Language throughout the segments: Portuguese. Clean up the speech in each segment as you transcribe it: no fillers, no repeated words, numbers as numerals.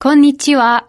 こんにちは。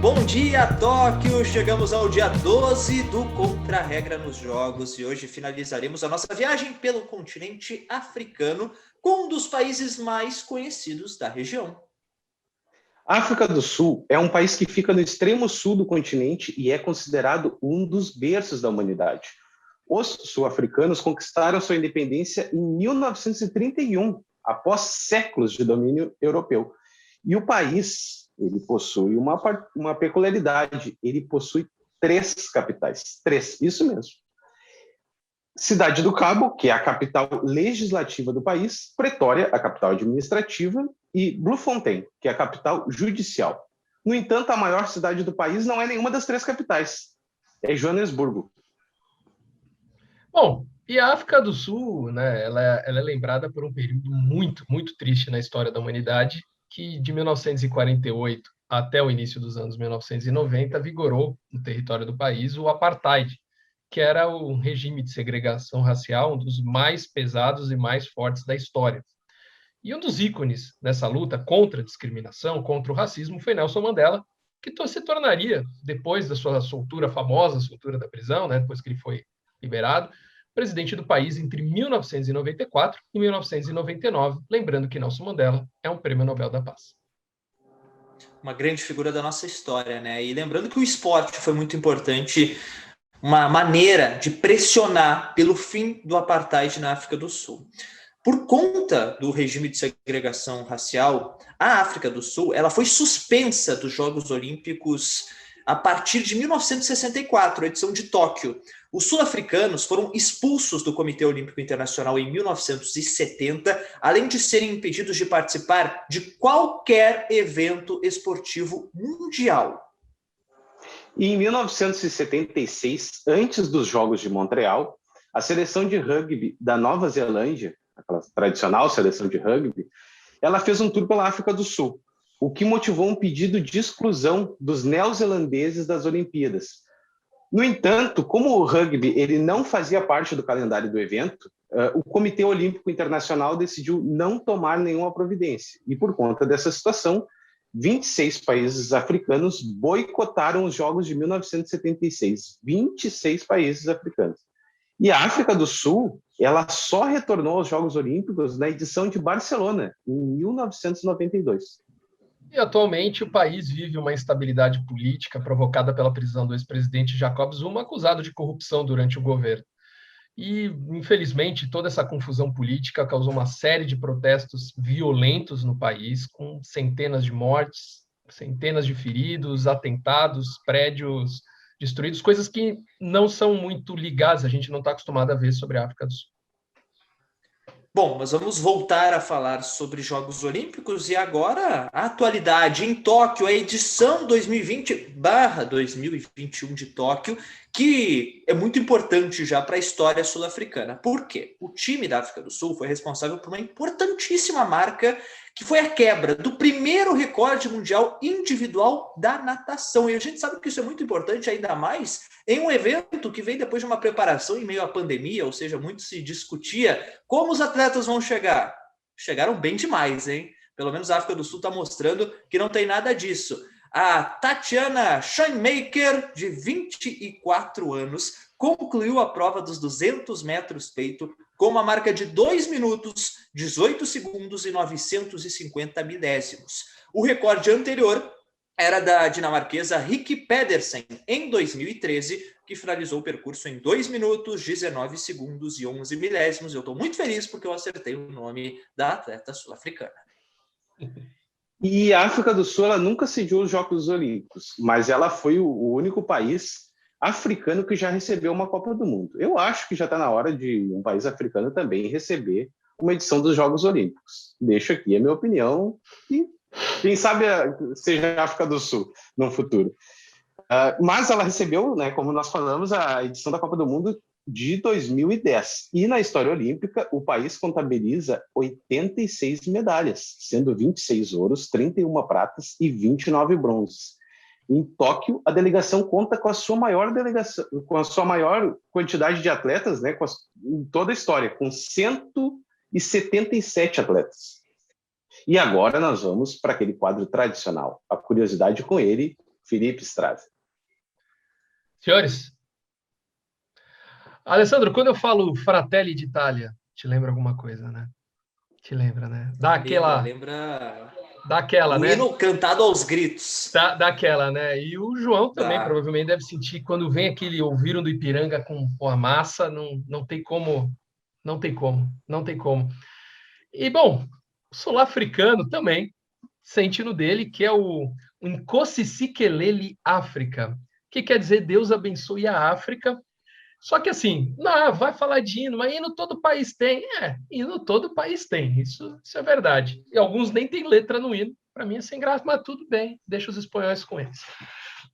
Bom dia, Tóquio! Chegamos ao dia 12 do Contra-Regra nos Jogos e hoje finalizaremos a nossa viagem pelo continente africano com um dos países mais conhecidos da região. A África do Sul é um país que fica no extremo sul do continente e é considerado um dos berços da humanidade. Os sul-africanos conquistaram sua independência em 1931, após séculos de domínio europeu. E o país, ele possui uma peculiaridade, ele possui 3 capitais. 3, isso mesmo. Cidade do Cabo, que é a capital legislativa do país, Pretória, a capital administrativa, e Bloemfontein, que é a capital judicial. No entanto, a maior cidade do país não é nenhuma das 3 capitais, é Joanesburgo. Bom, e a África do Sul, né, ela é lembrada por um período muito triste na história da humanidade, que de 1948 até o início dos anos 1990 vigorou no território do país o apartheid, que era um regime de segregação racial, um dos mais pesados e mais fortes da história. E um dos ícones dessa luta contra a discriminação, contra o racismo, foi Nelson Mandela, que se tornaria, depois da sua soltura famosa, soltura da prisão, né, depois que ele foi liberado, presidente do país entre 1994 e 1999, lembrando que Nelson Mandela é um prêmio Nobel da Paz. Uma grande figura da nossa história, né? E lembrando que o esporte foi muito importante, uma maneira de pressionar pelo fim do apartheid na África do Sul. Por conta do regime de segregação racial, a África do Sul ela foi suspensa dos Jogos Olímpicos a partir de 1964, a edição de Tóquio. Os sul-africanos foram expulsos do Comitê Olímpico Internacional em 1970, além de serem impedidos de participar de qualquer evento esportivo mundial. E em 1976, antes dos Jogos de Montreal, a seleção de rugby da Nova Zelândia, aquela tradicional seleção de rugby, ela fez um tour pela África do Sul, o que motivou um pedido de exclusão dos neozelandeses das Olimpíadas. No entanto, como o rugby ele não fazia parte do calendário do evento, o Comitê Olímpico Internacional decidiu não tomar nenhuma providência. E por conta dessa situação, 26 países africanos boicotaram os Jogos de 1976. 26 países africanos. E a África do Sul, ela só retornou aos Jogos Olímpicos na edição de Barcelona, em 1992. E atualmente o país vive uma instabilidade política provocada pela prisão do ex-presidente Jacob Zuma, acusado de corrupção durante o governo. E, infelizmente, toda essa confusão política causou uma série de protestos violentos no país, com centenas de mortes, centenas de feridos, atentados, prédios destruídos, coisas que não são muito ligadas, a gente não está acostumado a ver sobre a África do Sul. Bom, mas vamos voltar a falar sobre Jogos Olímpicos e agora a atualidade em Tóquio, a edição 2020/2021 de Tóquio, que é muito importante já para a história sul-africana. Por quê? O time da África do Sul foi responsável por uma importantíssima marca, que foi a quebra do primeiro recorde mundial individual da natação. E a gente sabe que isso é muito importante, ainda mais em um evento que veio depois de uma preparação em meio à pandemia, ou seja, muito se discutia como os atletas vão chegar. Chegaram bem demais, hein? Pelo menos a África do Sul está mostrando que não tem nada disso. A Tatiana Schoenmaker, de 24 anos, concluiu a prova dos 200 metros peito com uma marca de 2 minutos, 18 segundos e 950 milésimos. O recorde anterior era da dinamarquesa Rikke Pedersen, em 2013, que finalizou o percurso em 2 minutos, 19 segundos e 11 milésimos. Eu estou muito feliz porque eu acertei o nome da atleta sul-africana. E a África do Sul ela nunca sediou os Jogos Olímpicos, mas ela foi o único país africano que já recebeu uma Copa do Mundo. Eu acho que já está na hora de um país africano também receber uma edição dos Jogos Olímpicos. Deixo aqui a minha opinião e Quem sabe seja a África do Sul no futuro. Mas ela recebeu, né, como nós falamos, a edição da Copa do Mundo de 2010. E na história olímpica, o país contabiliza 86 medalhas, sendo 26 ouros, 31 pratas e 29 bronzes. Em Tóquio, a delegação conta com a sua maior quantidade de atletas, né, em toda a história, com 177 atletas. E agora nós vamos para aquele quadro tradicional. A curiosidade com ele, Felipe Strave. Senhores, Alessandro, quando eu falo Fratelli d'Italia, te lembra alguma coisa, né? Te lembra, né? Lembra daquela, né? hino cantado aos gritos. Daquela, né? E o João também provavelmente deve sentir quando vem aquele Ouviram do Ipiranga com a massa, não tem como. E, bom, o sul-africano também sente no dele, que é o Nkosi Sikeleli África, que quer dizer Deus abençoe a África. Só que assim, não, vai falar de hino, mas hino todo país tem. Hino todo país tem, isso é verdade. E alguns nem tem letra no hino, para mim é sem graça, mas tudo bem, deixa os espanhóis com eles.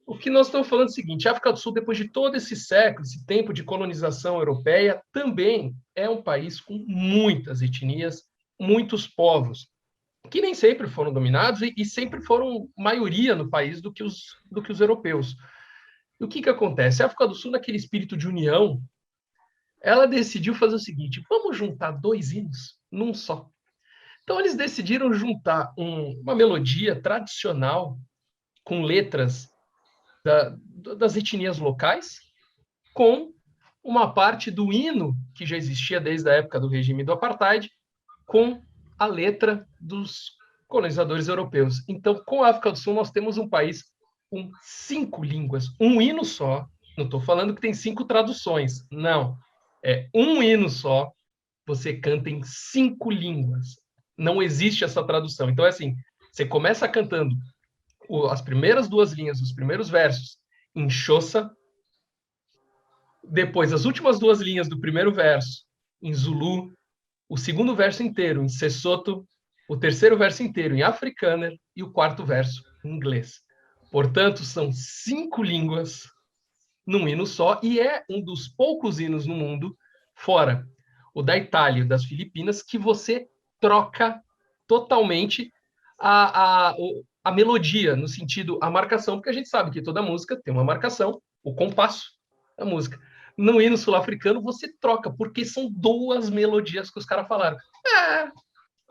O que nós estamos falando é o seguinte, a África do Sul, depois de todo esse século, esse tempo de colonização europeia, também é um país com muitas etnias, muitos povos, que nem sempre foram dominados e sempre foram maioria no país do que os europeus. E o que acontece? A África do Sul, naquele espírito de união, ela decidiu fazer o seguinte, vamos juntar 2 hinos num só. Então, eles decidiram juntar uma melodia tradicional com letras das etnias locais com uma parte do hino que já existia desde a época do regime do apartheid com a letra dos colonizadores europeus. Então, com a África do Sul, nós temos um país com 5 línguas, um hino só. Não estou falando que tem 5 traduções, não. É um hino só, você canta em 5 línguas. Não existe essa tradução. Então, é assim, você começa cantando as primeiras 2 linhas, os primeiros versos, em Xhosa, depois as últimas 2 linhas do primeiro verso, em Zulu, o segundo verso inteiro em Sesotho, o terceiro verso inteiro em Afrikaner e o quarto verso em inglês. Portanto, são 5 línguas num hino só e é um dos poucos hinos no mundo, fora o da Itália e das Filipinas, que você troca totalmente a melodia, no sentido, a marcação, porque a gente sabe que toda música tem uma marcação, o compasso da música. No hino sul-africano, você troca, porque são 2 melodias que os caras falaram.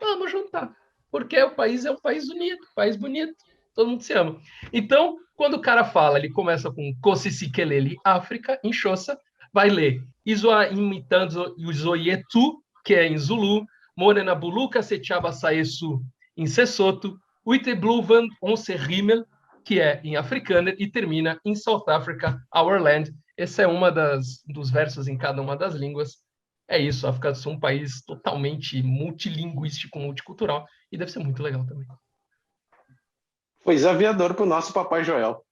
Vamos juntar, porque o país é um país unido, país bonito, todo mundo se ama. Então, quando o cara fala, ele começa com Nkosi Sikeleli África, em Xhosa, vai ler Izoa imitando Izoyetu, que é em Zulu, Morena Buluka Setiaba Saesu, em Sesotho, Uitebluvan Onse Rimmel, que é em Afrikaner, e termina em South Africa, Our Land. Esse é uma dos versos em cada uma das línguas. É isso, a África do Sul é um país totalmente multilinguístico, multicultural, e deve ser muito legal também. Pois aviador para o nosso Papai Joel.